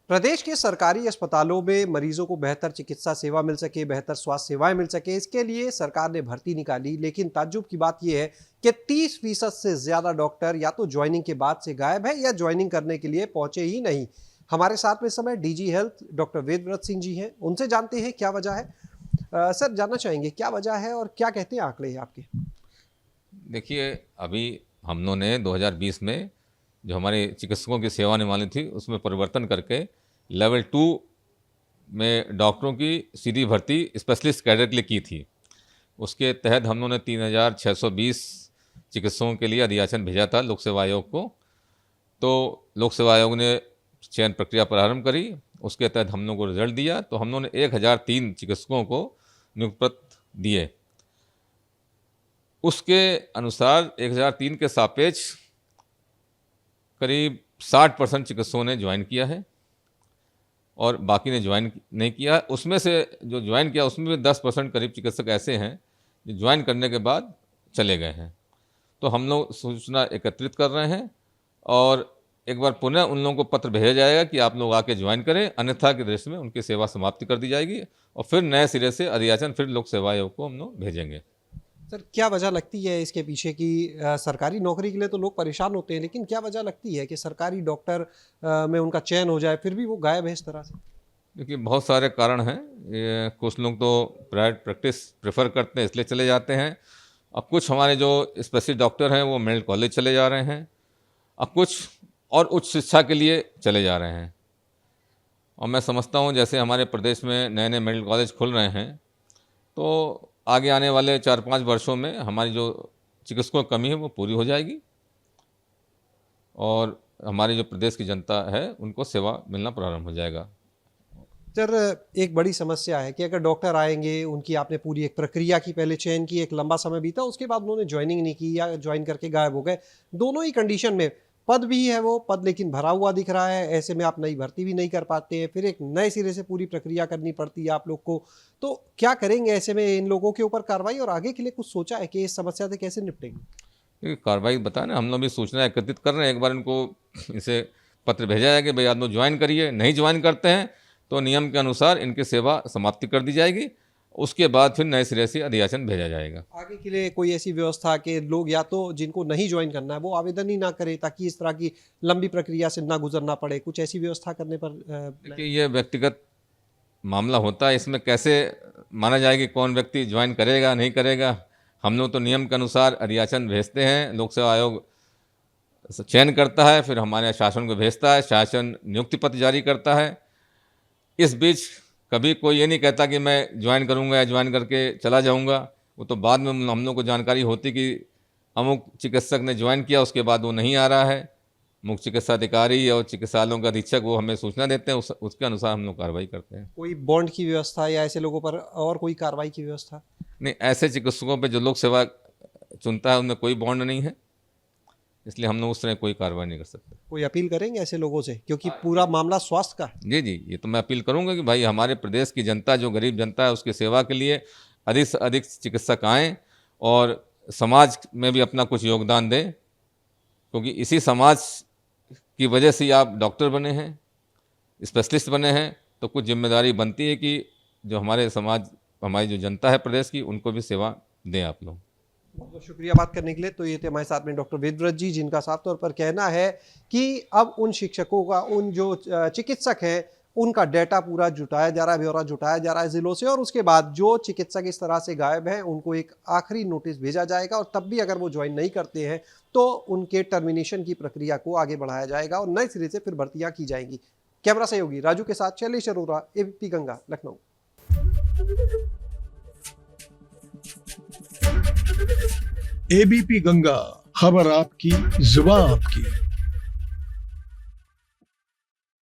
प्रदेश के सरकारी अस्पतालों में मरीजों को बेहतर चिकित्सा सेवा मिल सके, बेहतर स्वास्थ्य सेवाएं मिल सके, इसके लिए सरकार ने भर्ती निकाली। लेकिन ताज्जुब की बात यह है कि 30% से ज्यादा डॉक्टर या तो ज्वाइनिंग के बाद से गायब है या ज्वाइनिंग करने के लिए पहुंचे ही नहीं। हमारे साथ में इस समय DG health doctor Vedvrat Singh ji हैं, उनसे जानते हैं क्या वजह है। सर, जानना चाहेंगे क्या वजह है और क्या कहते हैं आंकड़े आपके। देखिए, अभी हम लोगों ने 2020 में जो हमारे चिकित्सकों की सेवा निभानी थी उसमें परिवर्तन करके लेवल 2 में डॉक्टरों की सीधी भर्ती स्पेशलिस्ट कैडर के लिए की थी। उसके तहत हम लोगों ने 3620 चिकित्सकों के लिए अधियाचन भेजा था लोक सेवा आयोग को। तो लोक सेवा आयोग ने चयन प्रक्रिया प्रारंभ करी। उसके तहत हम लोगों को रिजल्ट दिया तो हम लोगों ने 1003 चिकित्सकों को नियुक्ति पत्र दिए। उसके अनुसार 1003 के सापेक्ष करीब 60% चिकित्सकों ने ज्वाइन किया है और बाकी ने ज्वाइन नहीं किया। उसमें से जो ज्वाइन किया उसमें भी 10% करीब चिकित्सक ऐसे हैं जो ज्वाइन करने के बाद चले गए हैं। तो हम लोग सूचना एकत्रित कर रहे हैं और एक बार पुनः उन लोगों को पत्र भेजा जाएगा कि आप लोग आके ज्वाइन करें, अन्यथा की दृष्टि में उनकी सेवा समाप्ति कर दी जाएगी और फिर नए सिरे से अधियाचन फिर लोक सेवा आयोग को हम लोग भेजेंगे। सर, क्या वजह लगती है इसके पीछे कि सरकारी नौकरी के लिए तो लोग परेशान होते हैं, लेकिन क्या वजह लगती है कि सरकारी डॉक्टर में उनका चयन हो जाए फिर भी वो गायब है इस तरह से। देखिए, बहुत सारे कारण हैं। कुछ लोग तो प्राइवेट प्रैक्टिस प्रेफर करते हैं इसलिए चले जाते हैं। अब कुछ हमारे जो स्पेशलिस्ट डॉक्टर हैं वो मेडिकल कॉलेज चले जा रहे हैं। अब कुछ और उच्च शिक्षा के लिए चले जा रहे हैं। और मैं समझता हूँ जैसे हमारे प्रदेश में नए नए मेडिकल कॉलेज खुल रहे हैं तो आगे आने वाले 4-5 वर्षों में हमारी जो चिकित्सकों की कमी है वो पूरी हो जाएगी और हमारी जो प्रदेश की जनता है उनको सेवा मिलना प्रारंभ हो जाएगा। सर, एक बड़ी समस्या है कि अगर डॉक्टर आएंगे, उनकी आपने पूरी एक प्रक्रिया की, पहले चयन की, एक लंबा समय बीता, उसके बाद उन्होंने ज्वाइनिंग नहीं की या ज्वाइन करके गायब हो गए। दोनों ही कंडीशन में पद भी है, वो पद लेकिन भरा हुआ दिख रहा है। ऐसे में आप नई भर्ती भी नहीं कर पाते हैं, फिर एक नए सिरे से पूरी प्रक्रिया करनी पड़ती है आप लोग को। तो क्या करेंगे ऐसे में? इन लोगों के ऊपर कार्रवाई और आगे के लिए कुछ सोचा है कि इस समस्या से कैसे निपटेंगे? कार्रवाई बताया ना, हम लोग भी सूचना एकत्रित कर रहे हैं। एक बार इनको इसे पत्र भेजा जाएगा कि भाई आप लोग ज्वाइन करिए। नहीं ज्वाइन करते हैं तो नियम के अनुसार इनकी सेवा समाप्ति कर दी जाएगी। उसके बाद फिर नए सिरे से अधियाचन भेजा जाएगा। आगे के लिए कोई ऐसी व्यवस्था कि लोग या तो जिनको नहीं ज्वाइन करना है वो आवेदन ही ना करें, ताकि इस तरह की लंबी प्रक्रिया से ना गुजरना पड़े, कुछ ऐसी व्यवस्था करने पर? देखिए, ये व्यक्तिगत मामला होता है, इसमें कैसे माना जाए कि कौन व्यक्ति ज्वाइन करेगा नहीं करेगा। हम लोग तो नियम के अनुसार अधियाचन भेजते हैं, लोक सेवा आयोग चयन करता है, फिर हमारे शासन को भेजता है, शासन नियुक्ति पत्र जारी करता है। इस बीच कभी कोई ये नहीं कहता कि मैं ज्वाइन करूंगा या ज्वाइन करके चला जाऊंगा। वो तो बाद में हम लोग को जानकारी होती कि अमुक चिकित्सक ने ज्वाइन किया, उसके बाद वो नहीं आ रहा है। मुख्य चिकित्सा अधिकारी और चिकित्सालयों का अधीक्षक वो हमें सूचना देते हैं, उसके अनुसार हम लोग कार्रवाई करते हैं। कोई बॉन्ड की व्यवस्था या ऐसे लोगों पर और कोई कार्रवाई की व्यवस्था? नहीं, ऐसे चिकित्सकों पे जो लोक सेवा चुनता है उनमें कोई बॉन्ड नहीं है, इसलिए हम लोग उस तरह कोई कार्रवाई नहीं कर सकते। कोई अपील करेंगे ऐसे लोगों से, क्योंकि पूरा मामला स्वास्थ्य का है? जी, ये तो मैं अपील करूंगा कि भाई हमारे प्रदेश की जनता, जो गरीब जनता है, उसकी सेवा के लिए अधिक से अधिक चिकित्सक आएँ और समाज में भी अपना कुछ योगदान दें, क्योंकि इसी समाज की वजह से आप डॉक्टर बने हैं, स्पेशलिस्ट बने हैं। तो कुछ जिम्मेदारी बनती है कि जो हमारे समाज, हमारी जो जनता है प्रदेश की, उनको भी सेवा दें आप लोग। बहुत बहुत शुक्रिया बात करने के लिए। तो ये थे हमारे साथ में डॉक्टर वेदव्रत जी, जिनका साफ तौर पर कहना है कि अब उन शिक्षकों का, उन जो चिकित्सक हैं, उनका डेटा पूरा जुटाया जा रहा है, ब्यौरा जुटाया जा रहा है जिलों से, और उसके बाद जो चिकित्सक इस तरह से गायब हैं उनको एक आखिरी नोटिस भेजा जाएगा और तब भी अगर वो ज्वाइन नहीं करते हैं तो उनके टर्मिनेशन की प्रक्रिया को आगे बढ़ाया जाएगा और नए सिरे से फिर भर्तियां की जाएंगी। कैमरा सहयोगी राजू के साथ शैलेश अरोरा, एबीपी गंगा, लखनऊ। एबीपी गंगा, खबर आपकी, जुबान आपकी।